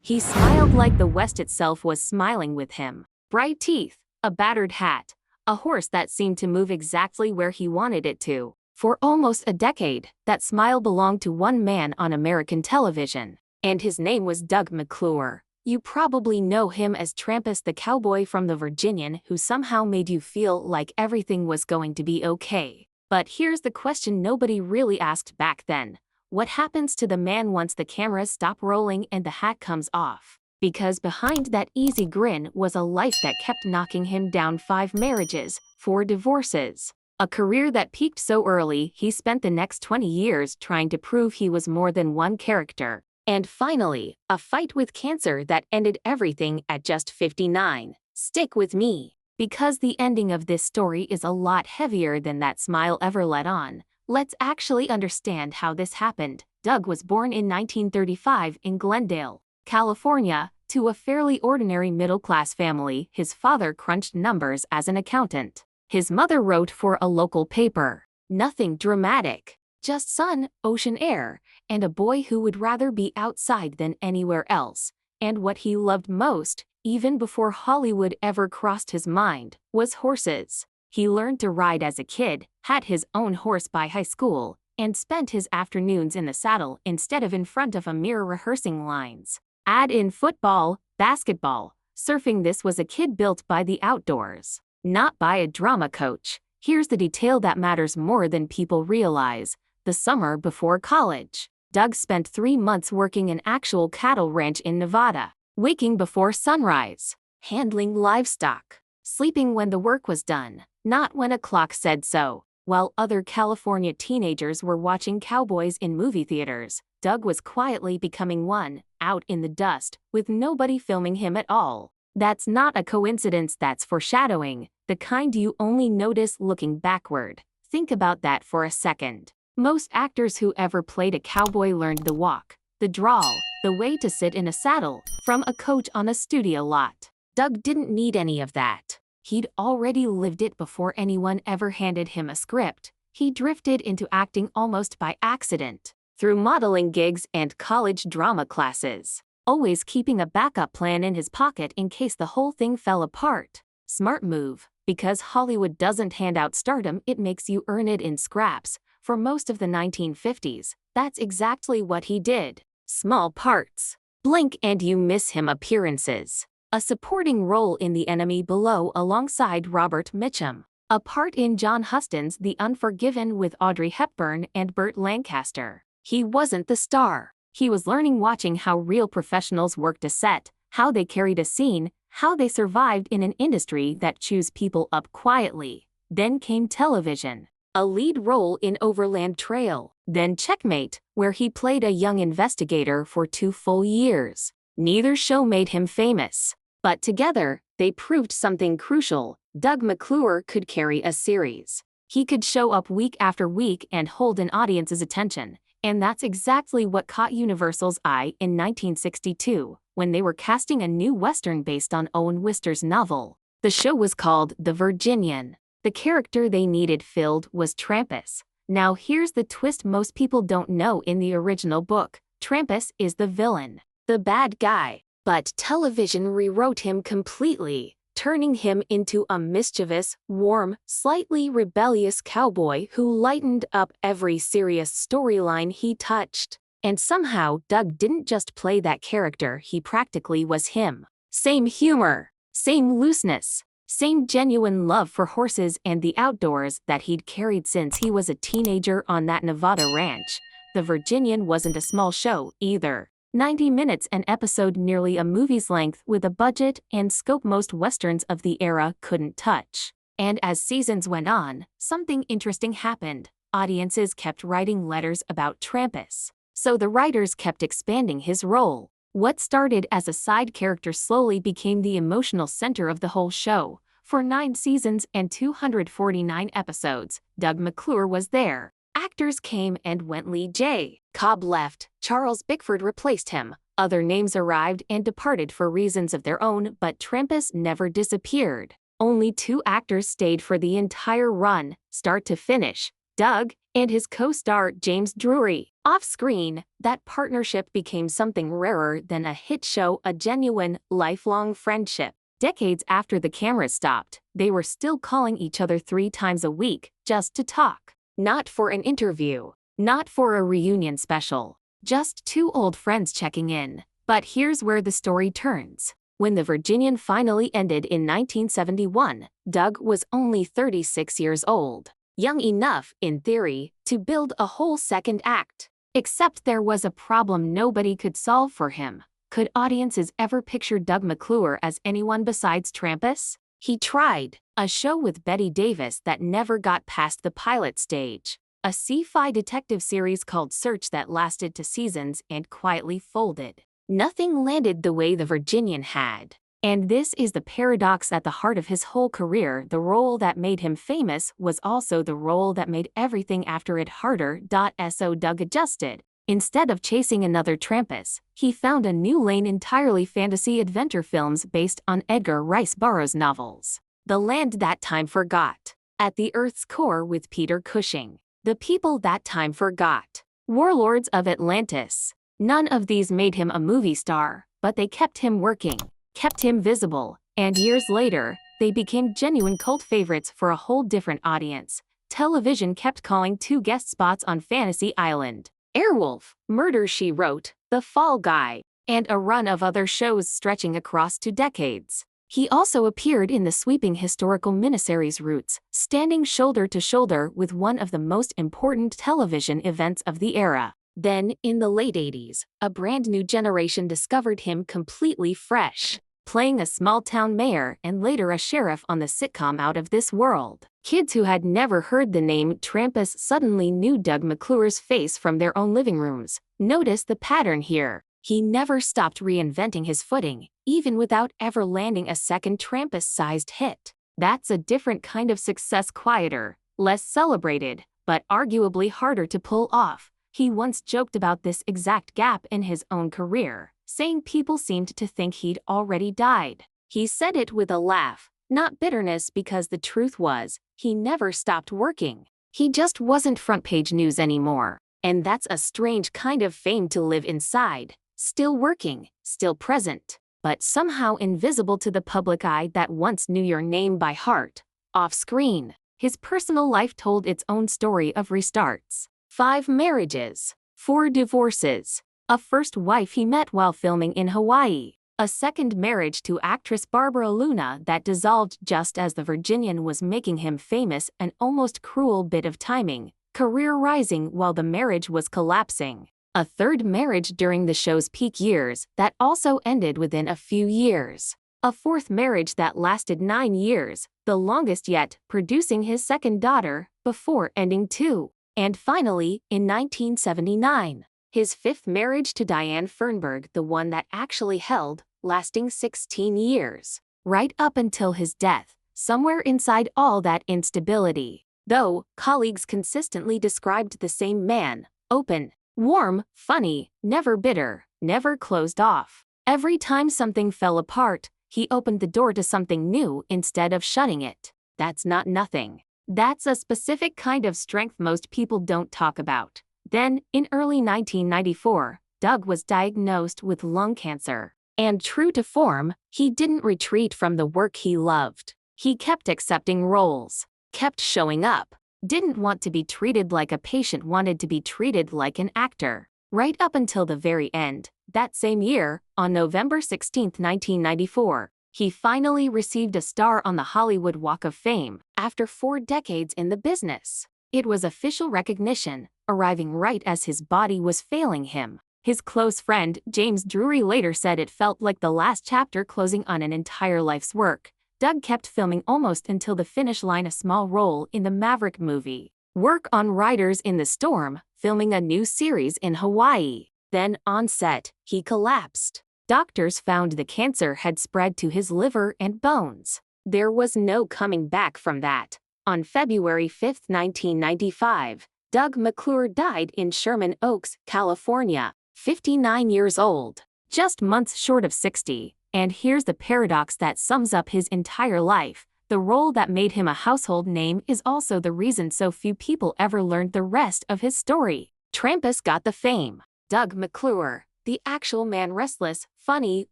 He smiled like the West itself was smiling with him. Bright teeth, a battered hat, a horse that seemed to move exactly where he wanted it to. For almost a decade, that smile belonged to one man on American television. And his name was Doug McClure. You probably know him as Trampas, the cowboy from the Virginian who somehow made you feel like everything was going to be okay. But here's the question nobody really asked back then. What happens to the man once the cameras stop rolling and the hat comes off? Because behind that easy grin was a life that kept knocking him down: 5 marriages, 4 divorces. A career that peaked so early he spent the next 20 years trying to prove he was more than one character. And finally, a fight with cancer that ended everything at just 59. Stick with me, because the ending of this story is a lot heavier than that smile ever let on. Let's actually understand how this happened. Doug was born in 1935 in Glendale, California, to a fairly ordinary middle-class family. His father crunched numbers as an accountant. His mother wrote for a local paper. Nothing dramatic, just sun, ocean air, and a boy who would rather be outside than anywhere else. And what he loved most, even before Hollywood ever crossed his mind, was horses. He learned to ride as a kid, had his own horse by high school, and spent his afternoons in the saddle instead of in front of a mirror rehearsing lines. Add in football, basketball, surfing. This was a kid built by the outdoors, not by a drama coach. Here's the detail that matters more than people realize. The summer before college, Doug spent 3 months working an actual cattle ranch in Nevada, waking before sunrise, handling livestock, sleeping when the work was done, not when a clock said so. While other California teenagers were watching cowboys in movie theaters, Doug was quietly becoming one, out in the dust, with nobody filming him at all. That's not a coincidence, that's foreshadowing, the kind you only notice looking backward. Think about that for a second. Most actors who ever played a cowboy learned the walk, the drawl, the way to sit in a saddle, from a coach on a studio lot. Doug didn't need any of that. He'd already lived it before anyone ever handed him a script. He drifted into acting almost by accident, through modeling gigs and college drama classes, always keeping a backup plan in his pocket in case the whole thing fell apart. Smart move, because Hollywood doesn't hand out stardom, it makes you earn it in scraps. For most of the 1950s, that's exactly what he did. Small parts, blink and you miss him appearances. A supporting role in The Enemy Below alongside Robert Mitchum. A part in John Huston's The Unforgiven with Audrey Hepburn and Burt Lancaster. He wasn't the star. He was learning, watching how real professionals worked a set, how they carried a scene, how they survived in an industry that chews people up quietly. Then came television. A lead role in Overland Trail. Then Checkmate, where he played a young investigator for 2 full years. Neither show made him famous, but together, they proved something crucial. Doug McClure could carry a series. He could show up week after week and hold an audience's attention, and that's exactly what caught Universal's eye in 1962, when they were casting a new Western based on Owen Wister's novel. The show was called The Virginian. The character they needed filled was Trampas. Now here's the twist most people don't know: in the original book, Trampas is the villain, the bad guy, but television rewrote him completely, turning him into a mischievous, warm, slightly rebellious cowboy who lightened up every serious storyline he touched. And somehow, Doug didn't just play that character, he practically was him. Same humor, same looseness, same genuine love for horses and the outdoors that he'd carried since he was a teenager on that Nevada ranch. The Virginian wasn't a small show, either. 90 minutes an episode, nearly a movie's length, with a budget and scope most westerns of the era couldn't touch. And as seasons went on, something interesting happened. Audiences kept writing letters about Trampas, so the writers kept expanding his role. What started as a side character slowly became the emotional center of the whole show. For 9 seasons and 249 episodes, Doug McClure was there. Actors came and went. Lee J. Cobb left, Charles Bickford replaced him. Other names arrived and departed for reasons of their own, but Trampas never disappeared. Only 2 actors stayed for the entire run, start to finish: Doug and his co-star James Drury. Off-screen, that partnership became something rarer than a hit show, a genuine, lifelong friendship. Decades after the cameras stopped, they were still calling each other 3 times a week, just to talk. Not for an interview, not for a reunion special, just 2 old friends checking in. But here's where the story turns. When the Virginian finally ended in 1971, Doug was only 36 years old. Young enough, in theory, to build a whole second act. Except there was a problem nobody could solve for him. Could audiences ever picture Doug McClure as anyone besides Trampas? He tried. A show with Betty Davis that never got past the pilot stage. A sci-fi detective series called Search that lasted 2 seasons and quietly folded. Nothing landed the way the Virginian had. And this is the paradox at the heart of his whole career. The role that made him famous was also the role that made everything after it harder. So Doug adjusted. Instead of chasing another Trampas, he found a new lane: entirely fantasy adventure films based on Edgar Rice Burroughs novels. The Land That Time Forgot. At the Earth's Core with Peter Cushing. The People That Time Forgot. Warlords of Atlantis. None of these made him a movie star, but they kept him working, kept him visible, and years later, they became genuine cult favorites for a whole different audience. Television kept calling 2 guest spots on Fantasy Island, Airwolf, Murder, She Wrote, The Fall Guy, and a run of other shows stretching across 2 decades. He also appeared in the sweeping historical miniseries Roots, standing shoulder to shoulder with one of the most important television events of the era. Then, in the late 80s, a brand new generation discovered him completely fresh, playing a small-town mayor and later a sheriff on the sitcom Out of This World. Kids who had never heard the name Trampas suddenly knew Doug McClure's face from their own living rooms. Notice the pattern here. He never stopped reinventing his footing, even without ever landing a second Trampas-sized hit. That's a different kind of success, quieter, less celebrated, but arguably harder to pull off. He once joked about this exact gap in his own career, saying people seemed to think he'd already died. He said it with a laugh, not bitterness, because the truth was, he never stopped working. He just wasn't front-page news anymore. And that's a strange kind of fame to live inside. Still working, still present, but somehow invisible to the public eye that once knew your name by heart. Off-screen, his personal life told its own story of restarts. 5 marriages, 4 divorces, a first wife he met while filming in Hawaii, a second marriage to actress Barbara Luna that dissolved just as the Virginian was making him famous, an almost cruel bit of timing, career rising while the marriage was collapsing, a third marriage during the show's peak years that also ended within a few years, a fourth marriage that lasted 9 years, the longest yet, producing his second daughter, before ending too. And finally, in 1979, his 5th marriage to Diane Fernberg, the one that actually held, lasting 16 years, right up until his death, somewhere inside all that instability. Though, colleagues consistently described the same man: open, warm, funny, never bitter, never closed off. Every time something fell apart, he opened the door to something new instead of shutting it. That's not nothing. That's a specific kind of strength most people don't talk about. Then, in early 1994, Doug was diagnosed with lung cancer. And true to form, he didn't retreat from the work he loved. He kept accepting roles, kept showing up, didn't want to be treated like a patient, wanted to be treated like an actor. Right up until the very end, that same year, on November 16, 1994, he finally received a star on the Hollywood Walk of Fame, after 4 decades in the business. It was official recognition, arriving right as his body was failing him. His close friend, James Drury, later said it felt like the last chapter closing on an entire life's work. Doug kept filming almost until the finish line, a small role in the Maverick movie, work on Riders in the Storm, filming a new series in Hawaii. Then, on set, he collapsed. Doctors found the cancer had spread to his liver and bones. There was no coming back from that. On February 5, 1995, Doug McClure died in Sherman Oaks, California, 59 years old, just months short of 60. And here's the paradox that sums up his entire life. The role that made him a household name is also the reason so few people ever learned the rest of his story. Trampas got the fame. Doug McClure, the actual man, restless, funny,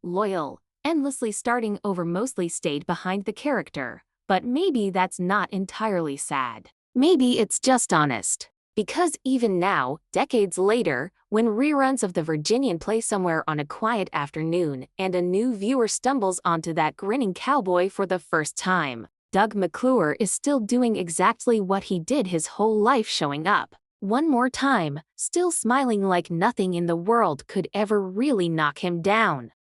loyal, endlessly starting over, mostly stayed behind the character. But maybe that's not entirely sad. Maybe it's just honest. Because even now, decades later, when reruns of the Virginian play somewhere on a quiet afternoon and a new viewer stumbles onto that grinning cowboy for the first time, Doug McClure is still doing exactly what he did his whole life, showing up one more time, still smiling like nothing in the world could ever really knock him down.